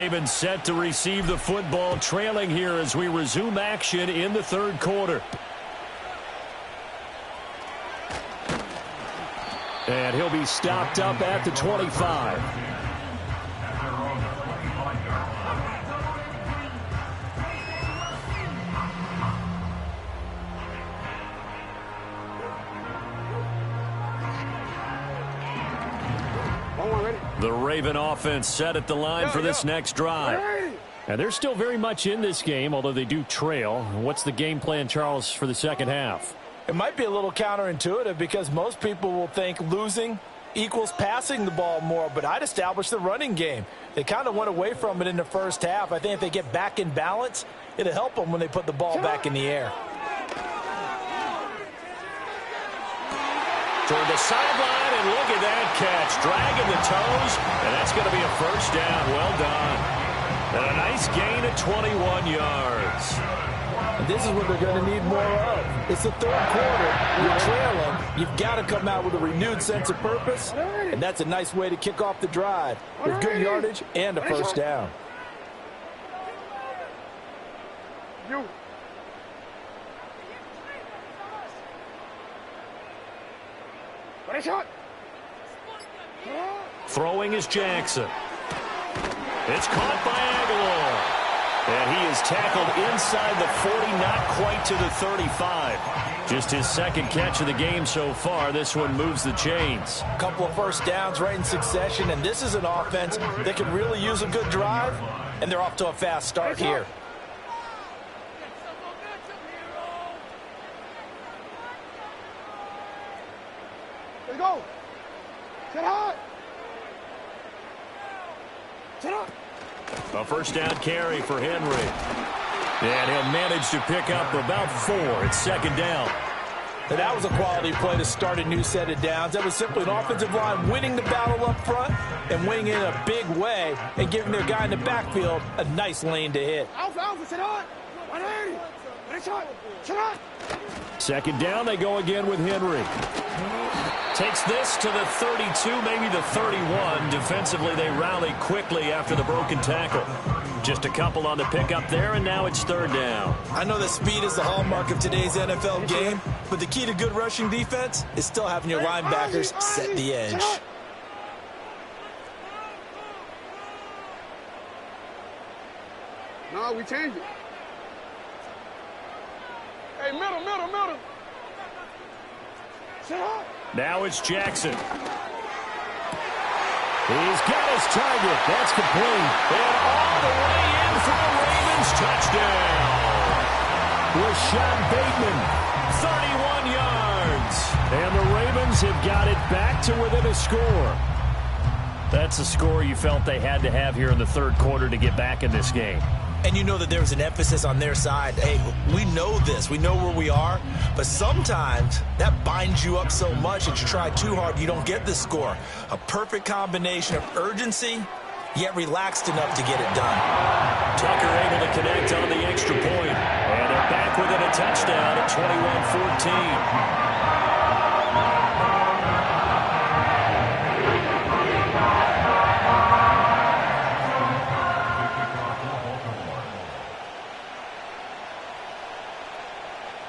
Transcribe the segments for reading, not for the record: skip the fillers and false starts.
Ravens set to receive the football, trailing here as we resume action in the third quarter. And he'll be stopped up at the 25. The Raven offense set at the line for this next drive. And they're still very much in this game, although they do trail. What's the game plan, Charles, for the second half? It might be a little counterintuitive because most people will think losing equals passing the ball more, but I'd establish the running game. They kind of went away from it in the first half. I think if they get back in balance, it'll help them when they put the ball back in the air. Toward the sideline, and look at that catch. Dragging the toes, and that's going to be a first down. Well done. And a nice gain of 21 yards. And this is what they're going to need more of. It's the third quarter. You're trailing. You've got to come out with a renewed sense of purpose, and that's a nice way to kick off the drive with good yardage and a first down. Throwing is Jackson. It's caught by Aguilar. And he is tackled inside the 40, not quite to the 35. Just his second catch of the game so far. This one moves the chains. A couple of first downs right in succession, and this is an offense that can really use a good drive, and they're off to a fast start here. Let's go. Sit hot. Sit up. A first down carry for Henry. And he'll manage to pick up about 4. It's second down. And that was a quality play to start a new set of downs. That was simply an offensive line winning the battle up front and winning in a big way and giving their guy in the backfield a nice lane to hit. Alpha, sit hot. 180. Sit hot. Second down, they go again with Henry. Takes this to the 32, maybe the 31. Defensively, they rally quickly after the broken tackle. Just a couple on the pickup there, and now it's third down. I know that speed is the hallmark of today's NFL game, but the key to good rushing defense is still having your linebackers set the edge. No, we changed it. Hey, middle. Sit up. Now it's Jackson. He's got his target. That's complete. And all the way in for the Ravens touchdown. Rashad Bateman, 31 yards. And the Ravens have got it back to within a score. That's a score you felt they had to have here in the third quarter to get back in this game. And you know that there was an emphasis on their side. Hey, we know this. We know where we are. But sometimes that binds you up so much that you try too hard, you don't get the score. A perfect combination of urgency, yet relaxed enough to get it done. Tucker able to connect on the extra point. And they're back within a touchdown at 21-14.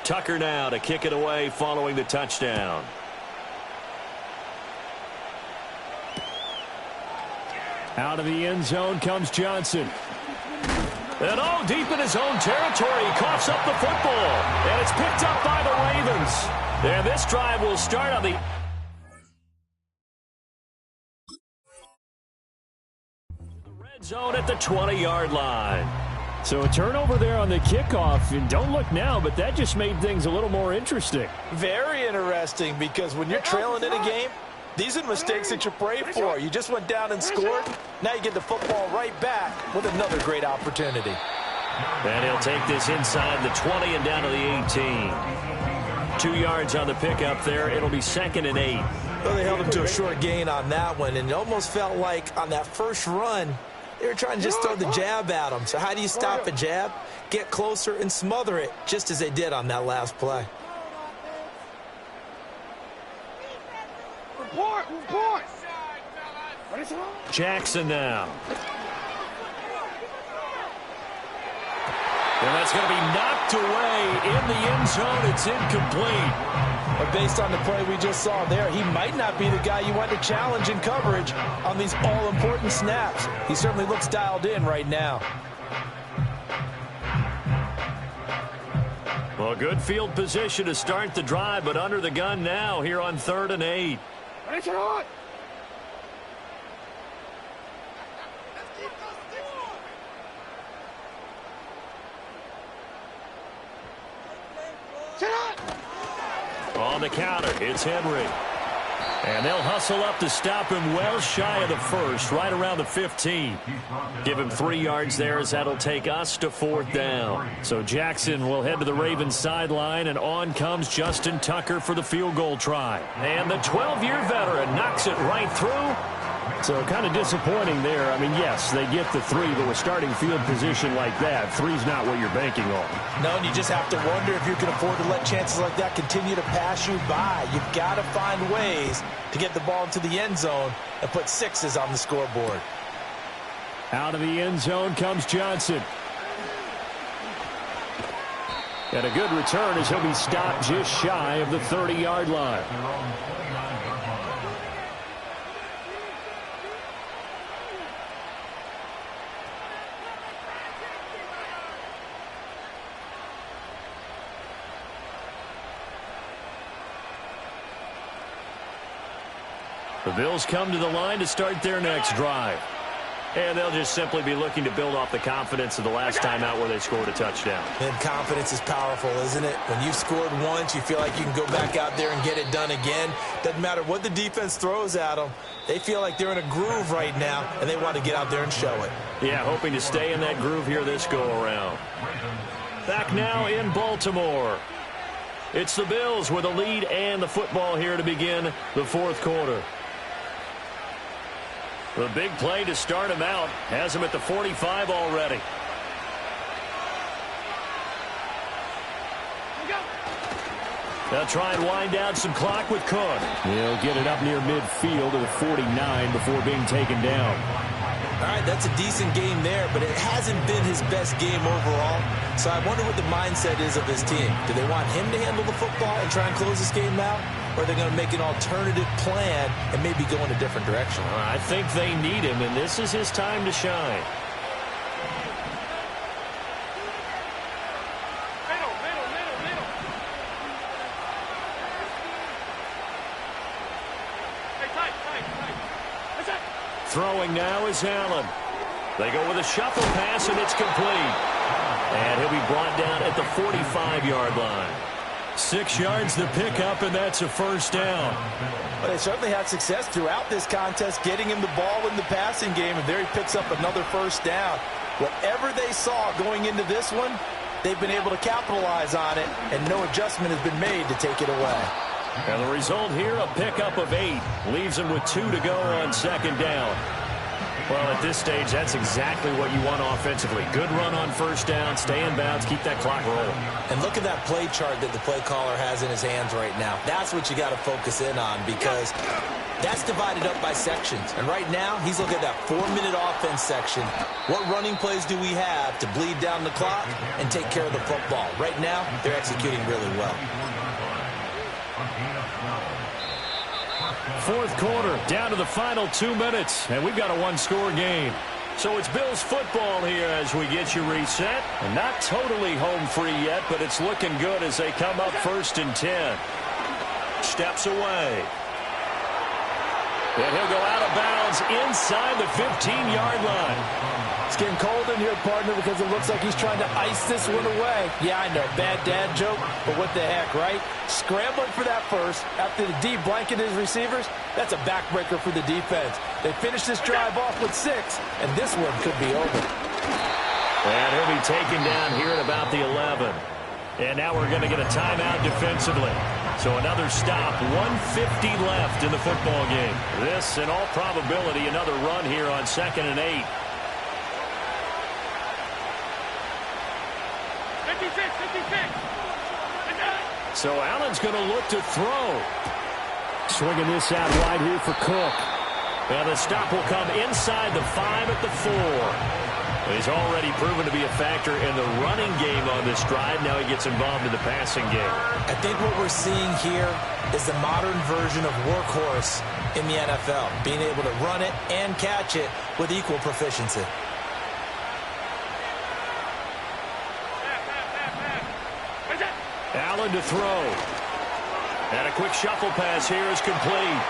Tucker now to kick it away following the touchdown. Out of the end zone comes Johnson. And deep in his own territory, he coughs up the football. And it's picked up by the Ravens. And this drive will start on the red zone at the 20-yard line. So a turnover there on the kickoff, and don't look now, but that just made things a little more interesting. Very interesting, because when you're trailing in a game, these are the mistakes that you pray for. You just went down and scored. Now you get the football right back with another great opportunity. And he'll take this inside the 20 and down to the 18. 2 yards on the pickup there. It'll be 2nd and 8. Well, they held him to a short gain on that one, and it almost felt like on that first run, they were trying to just throw the jab at him. So how do you stop a jab? Get closer and smother it, just as they did on that last play. Report. Jackson now. And that's going to be knocked away in the end zone. It's incomplete. But based on the play we just saw there, he might not be the guy you want to challenge in coverage on these all-important snaps. He certainly looks dialed in right now. Well, good field position to start the drive, but under the gun now here on 3rd and 8. On the counter, it's Henry. And they'll hustle up to stop him well shy of the first, right around the 15. Give him 3 yards there as that'll take us to 4th down. So Jackson will head to the Ravens sideline, and on comes Justin Tucker for the field goal try. And the 12-year veteran knocks it right through. So kind of disappointing there. I mean, yes, they get the 3, but with starting field position like that, 3's not what you're banking on. No, and you just have to wonder if you can afford to let chances like that continue to pass you by. You've got to find ways to get the ball into the end zone and put 6s on the scoreboard. Out of the end zone comes Johnson. And a good return as he'll be stopped just shy of the 30-yard line. The Bills come to the line to start their next drive. And they'll just simply be looking to build off the confidence of the last time out where they scored a touchdown. And confidence is powerful, isn't it? When you've scored once, you feel like you can go back out there and get it done again. Doesn't matter what the defense throws at them. They feel like they're in a groove right now, and they want to get out there and show it. Yeah, hoping to stay in that groove here this go-around. Back now in Baltimore. It's the Bills with a lead and the football here to begin the 4th quarter. The big play to start him out has him at the 45 already. They'll try and wind down some clock with Cook. He'll get it up near midfield to the 49 before being taken down. All right, that's a decent game there, but it hasn't been his best game overall. So I wonder what the mindset is of his team. Do they want him to handle the football and try and close this game out? Or are they going to make an alternative plan and maybe go in a different direction? I think they need him, and this is his time to shine. Throwing now is Allen. They go with a shuffle pass, and it's complete. And he'll be brought down at the 45-yard line. 6 yards the pickup, and that's a first down. But they certainly had success throughout this contest, getting him the ball in the passing game, and there he picks up another first down. Whatever they saw going into this one, they've been able to capitalize on it, and no adjustment has been made to take it away. And the result here, a pickup of 8. Leaves them with 2 to go on 2nd down. Well, at this stage, that's exactly what you want offensively. Good run on first down, stay in bounds, keep that clock rolling. And look at that play chart that the play caller has in his hands right now. That's what you got to focus in on, because that's divided up by sections. And right now, he's looking at that 4-minute offense section. What running plays do we have to bleed down the clock and take care of the football? Right now, they're executing really well. 4th quarter, down to the final 2 minutes, and we've got a 1-score game. So it's Bills football here as we get you reset. And not totally home free yet, but it's looking good as they come up 1st and 10. Steps away. And he'll go out of bounds inside the 15-yard line. It's getting cold in here, partner, because it looks like he's trying to ice this one away. Yeah, I know, bad dad joke, but what the heck, right? Scrambling for that first after the D blanketed his receivers, that's a backbreaker for the defense. They finish this drive off with 6, and this one could be over. And he'll be taken down here at about the 11. And now we're going to get a timeout defensively. So another stop, 1:50 left in the football game. This, in all probability, another run here on 2nd and 8. So Allen's going to look to throw. Swinging this out wide here for Cook. And the stop will come inside the 5 at the 4. He's already proven to be a factor in the running game on this drive. Now he gets involved in the passing game. I think what we're seeing here is the modern version of workhorse in the NFL, being able to run it and catch it with equal proficiency. Allen to throw. And a quick shuffle pass here is complete.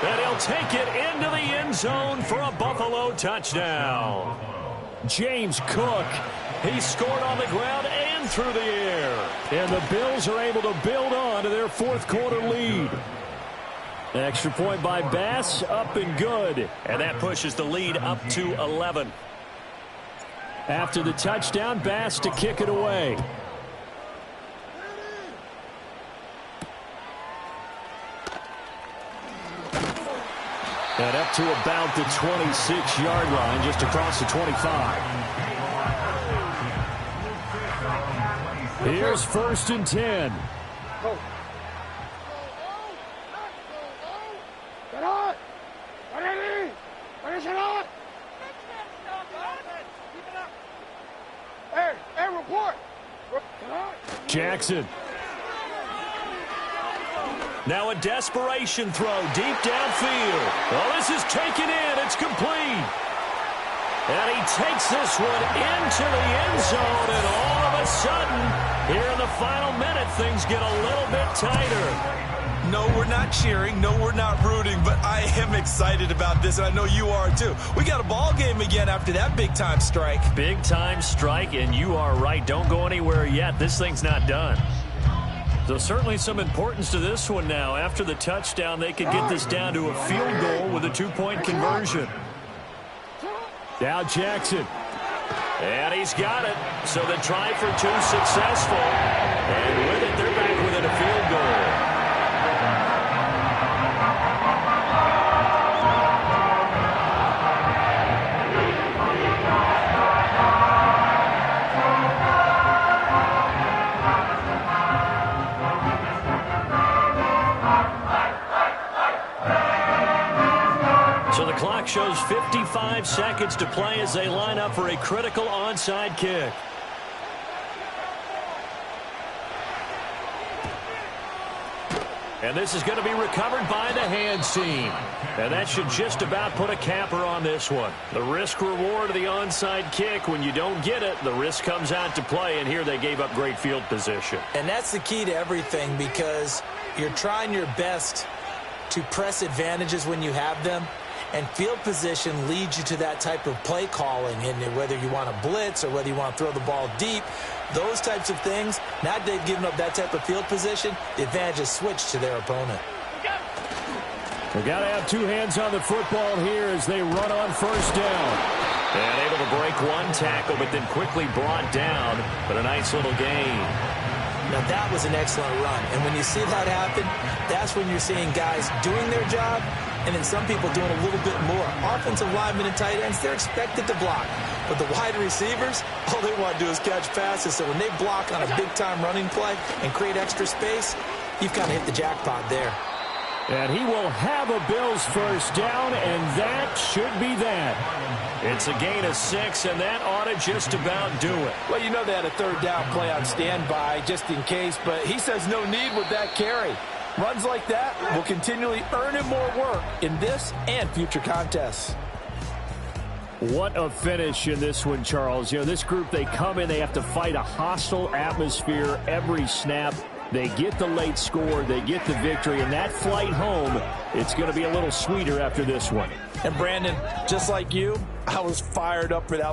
And he'll take it into the end zone for a Buffalo touchdown. James Cook, he scored on the ground and through the air. And the Bills are able to build on to their fourth quarter lead. Extra point by Bass, up and good. And that pushes the lead up to 11. After the touchdown, Bass to kick it away. And up to about the 26-yard line, just across the 25. Here's 1st and 10. Jackson. Now a desperation throw deep downfield. Oh, this is taken in. It's complete. And he takes this one into the end zone. And all of a sudden, here in the final minute, things get a little bit tighter. No, we're not cheering. No, we're not rooting. But I am excited about this, and I know you are too. We got a ball game again after that big-time strike. Big-time strike, and you are right. Don't go anywhere yet. This thing's not done. So certainly some importance to this one now. After the touchdown, they could get this down to a field goal with a 2-point conversion. Now Jackson. And he's got it. So the try for 2 successful. And with it, they're back within a field goal. So the clock shows 55 seconds to play as they line up for a critical onside kick. And this is going to be recovered by the hands team. And that should just about put a capper on this one. The risk reward of the onside kick, when you don't get it, the risk comes out to play. And here they gave up great field position. And that's the key to everything, because you're trying your best to press advantages when you have them. And field position leads you to that type of play calling, and whether you want to blitz or whether you want to throw the ball deep, those types of things. Now that they've given up that type of field position, the advantage is switched to their opponent. We've got to have 2 hands on the football here as they run on 1st down. And able to break one tackle, but then quickly brought down. But a nice little gain. Now that was an excellent run. And when you see that happen, that's when you're seeing guys doing their job, and then some people doing a little bit more. Offensive linemen and tight ends, they're expected to block. But the wide receivers, all they want to do is catch passes. So when they block on a big-time running play and create extra space, you've kind of hit the jackpot there. And he will have a Bills 1st down, and that should be that. It's a gain of 6, and that ought to just about do it. Well, you know they had a 3rd down play on standby just in case, but he says no need with that carry. Runs like that will continually earn him more work in this and future contests. What a finish in this one, Charles. You know, this group, they come in, they have to fight a hostile atmosphere every snap. They get the late score, they get the victory, and that flight home, it's going to be a little sweeter after this one. And Brandon, just like you, I was fired up for that